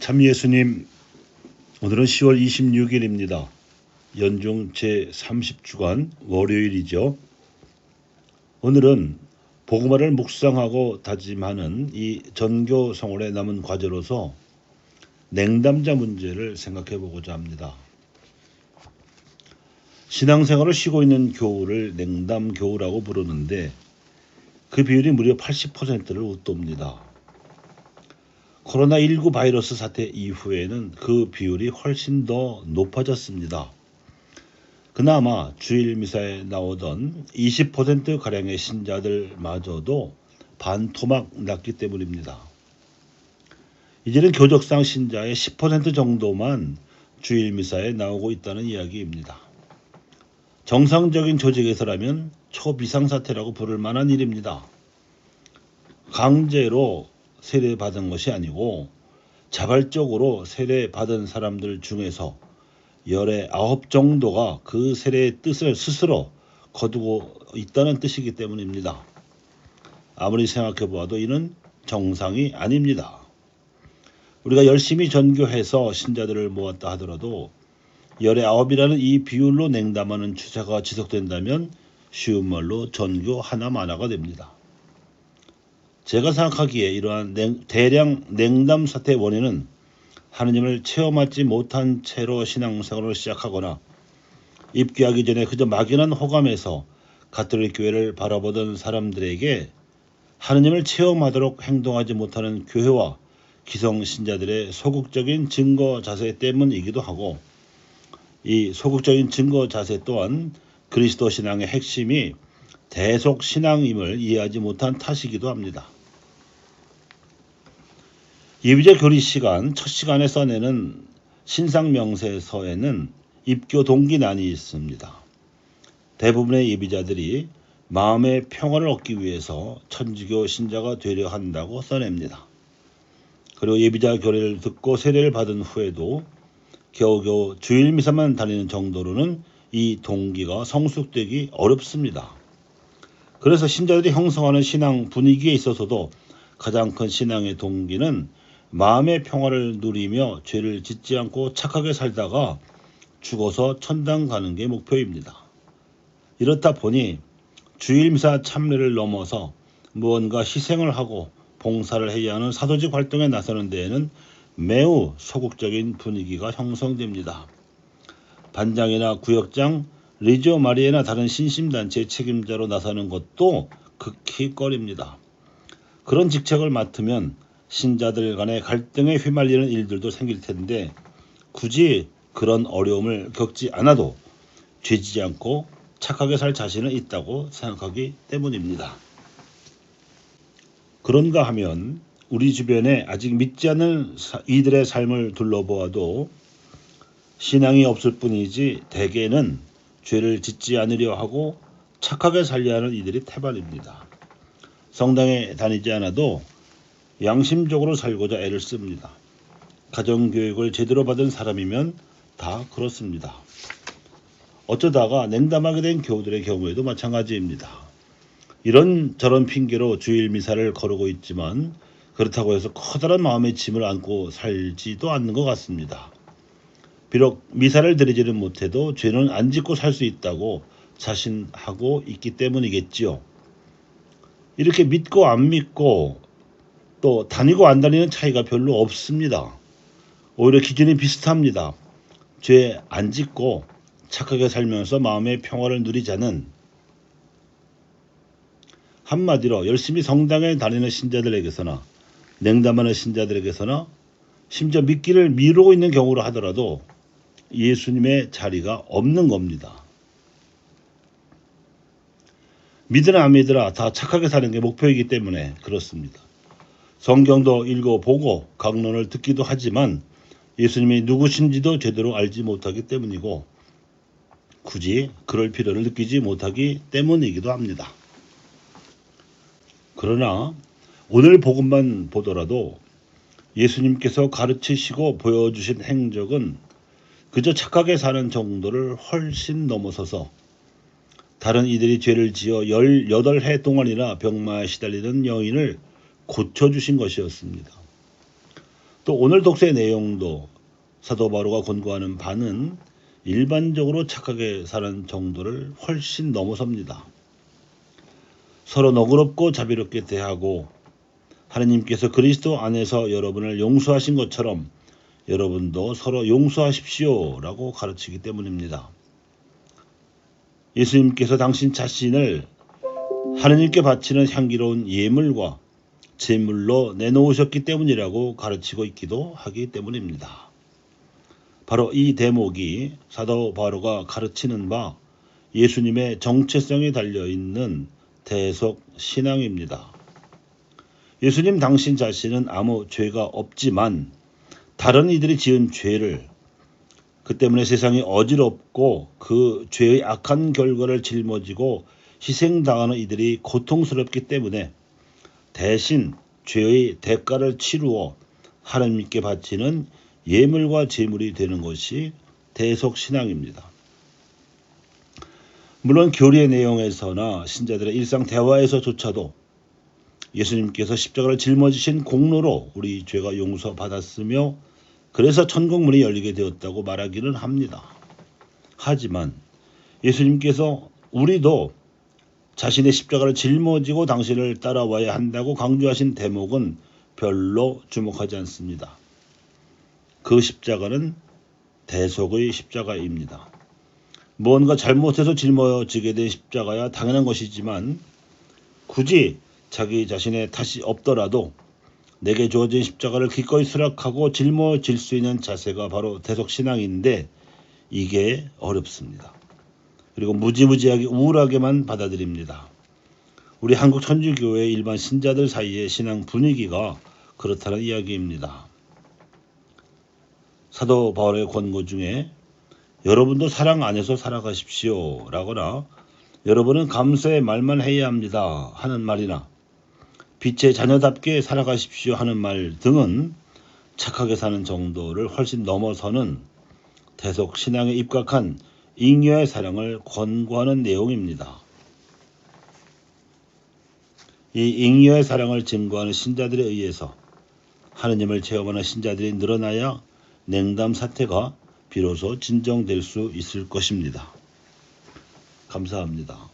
참 예수님, 오늘은 10월 26일입니다. 연중 제30주간 월요일이죠. 오늘은 복음화를 묵상하고 다짐하는 이 전교 생활에 남은 과제로서 냉담자 문제를 생각해 보고자 합니다. 신앙생활을 쉬고 있는 교우를 냉담교우라고 부르는데 그 비율이 무려 80%를 웃돕니다. 코로나19 바이러스 사태 이후에는 그 비율이 훨씬 더 높아졌습니다. 그나마 주일 미사에 나오던 20%가량의 신자들마저도 반토막 났기 때문입니다. 이제는 교적상 신자의 10% 정도만 주일 미사에 나오고 있다는 이야기입니다. 정상적인 조직에서라면 초비상사태라고 부를 만한 일입니다. 강제로 세례받은 것이 아니고 자발적으로 세례받은 사람들 중에서 열의 9 정도가 그 세례의 뜻을 스스로 거두고 있다는 뜻이기 때문입니다. 아무리 생각해 보아도 이는 정상이 아닙니다. 우리가 열심히 전교해서 신자들을 모았다 하더라도 열의 9이라는 이 비율로 냉담하는 추세가 지속된다면 쉬운 말로 전교 하나마나가 됩니다. 제가 생각하기에 이러한 대량 냉담 사태의 원인은 하느님을 체험하지 못한 채로 신앙생활을 시작하거나 입교하기 전에 그저 막연한 호감에서 가톨릭 교회를 바라보던 사람들에게 하느님을 체험하도록 행동하지 못하는 교회와 기성신자들의 소극적인 증거 자세 때문이기도 하고, 이 소극적인 증거 자세 또한 그리스도 신앙의 핵심이 대속 신앙임을 이해하지 못한 탓이기도 합니다. 예비자 교리 시간 첫 시간에 써내는 신상명세서에는 입교 동기난이 있습니다. 대부분의 예비자들이 마음의 평화를 얻기 위해서 천주교 신자가 되려 한다고 써냅니다. 그리고 예비자 교리를 듣고 세례를 받은 후에도 겨우겨우 주일 미사만 다니는 정도로는 이 동기가 성숙되기 어렵습니다. 그래서 신자들이 형성하는 신앙 분위기에 있어서도 가장 큰 신앙의 동기는 마음의 평화를 누리며 죄를 짓지 않고 착하게 살다가 죽어서 천당 가는 게 목표입니다. 이렇다 보니 주일미사 참례를 넘어서 무언가 희생을 하고 봉사를 해야 하는 사도직 활동에 나서는 데에는 매우 소극적인 분위기가 형성됩니다. 반장이나 구역장, 리지오 마리에나 다른 신심단체의 책임자로 나서는 것도 극히 꺼립니다. 그런 직책을 맡으면 신자들 간의 갈등에 휘말리는 일들도 생길 텐데 굳이 그런 어려움을 겪지 않아도 죄지지 않고 착하게 살 자신은 있다고 생각하기 때문입니다. 그런가 하면 우리 주변에 아직 믿지 않는 이들의 삶을 둘러보아도 신앙이 없을 뿐이지 대개는 죄를 짓지 않으려 하고 착하게 살려 하는 이들이 태반입니다. 성당에 다니지 않아도 양심적으로 살고자 애를 씁니다. 가정교육을 제대로 받은 사람이면 다 그렇습니다. 어쩌다가 냉담하게 된 교우들의 경우에도 마찬가지입니다. 이런저런 핑계로 주일 미사를 거르고 있지만 그렇다고 해서 커다란 마음의 짐을 안고 살지도 않는 것 같습니다. 비록 미사를 드리지는 못해도 죄는 안 짓고 살 수 있다고 자신하고 있기 때문이겠지요. 이렇게 믿고 안 믿고 또 다니고 안 다니는 차이가 별로 없습니다. 오히려 기준이 비슷합니다. 죄 안 짓고 착하게 살면서 마음의 평화를 누리자는, 한마디로 열심히 성당에 다니는 신자들에게서나 냉담하는 신자들에게서나 심지어 믿기를 미루고 있는 경우로 하더라도 예수님의 자리가 없는 겁니다. 믿으나 안 믿으나 다 착하게 사는 게 목표이기 때문에 그렇습니다. 성경도 읽어보고 강론을 듣기도 하지만 예수님이 누구신지도 제대로 알지 못하기 때문이고 굳이 그럴 필요를 느끼지 못하기 때문이기도 합니다. 그러나 오늘 복음만 보더라도 예수님께서 가르치시고 보여주신 행적은 그저 착하게 사는 정도를 훨씬 넘어서서 다른 이들이 죄를 지어 18해 동안이나 병마에 시달리는 여인을 고쳐주신 것이었습니다. 또 오늘 독서의 내용도 사도 바로가 권고하는 바는 일반적으로 착하게 사는 정도를 훨씬 넘어섭니다. 서로 너그럽고 자비롭게 대하고 하느님께서 그리스도 안에서 여러분을 용서하신 것처럼 여러분도 서로 용서하십시오 라고 가르치기 때문입니다. 예수님께서 당신 자신을 하느님께 바치는 향기로운 예물과 제물로 내놓으셨기 때문이라고 가르치고 있기도 하기 때문입니다. 바로 이 대목이 사도 바로가 가르치는 바 예수님의 정체성이 달려있는 대속 신앙입니다. 예수님 당신 자신은 아무 죄가 없지만 다른 이들이 지은 죄를 그 때문에 세상이 어지럽고 그 죄의 악한 결과를 짊어지고 희생당하는 이들이 고통스럽기 때문에 대신 죄의 대가를 치루어 하나님께 바치는 예물과 제물이 되는 것이 대속신앙입니다. 물론 교리의 내용에서나 신자들의 일상 대화에서조차도 예수님께서 십자가를 짊어지신 공로로 우리 죄가 용서받았으며 그래서 천국문이 열리게 되었다고 말하기는 합니다. 하지만 예수님께서 우리도 자신의 십자가를 짊어지고 당신을 따라와야 한다고 강조하신 대목은 별로 주목하지 않습니다. 그 십자가는 대속의 십자가입니다. 무언가 잘못해서 짊어지게 된 십자가야 당연한 것이지만 굳이 자기 자신의 탓이 없더라도 내게 주어진 십자가를 기꺼이 수락하고 짊어질 수 있는 자세가 바로 대속신앙인데 이게 어렵습니다. 그리고 무지무지하게 우울하게만 받아들입니다. 우리 한국 천주교회 일반 신자들 사이의 신앙 분위기가 그렇다는 이야기입니다. 사도 바울의 권고 중에 여러분도 사랑 안에서 살아가십시오 라거나 여러분은 감사의 말만 해야 합니다 하는 말이나 빛의 자녀답게 살아가십시오 하는 말 등은 착하게 사는 정도를 훨씬 넘어서는 대속 신앙에 입각한 잉여의 사랑을 권고하는 내용입니다. 이 잉여의 사랑을 증거하는 신자들에 의해서 하느님을 체험하는 신자들이 늘어나야 냉담 사태가 비로소 진정될 수 있을 것입니다. 감사합니다.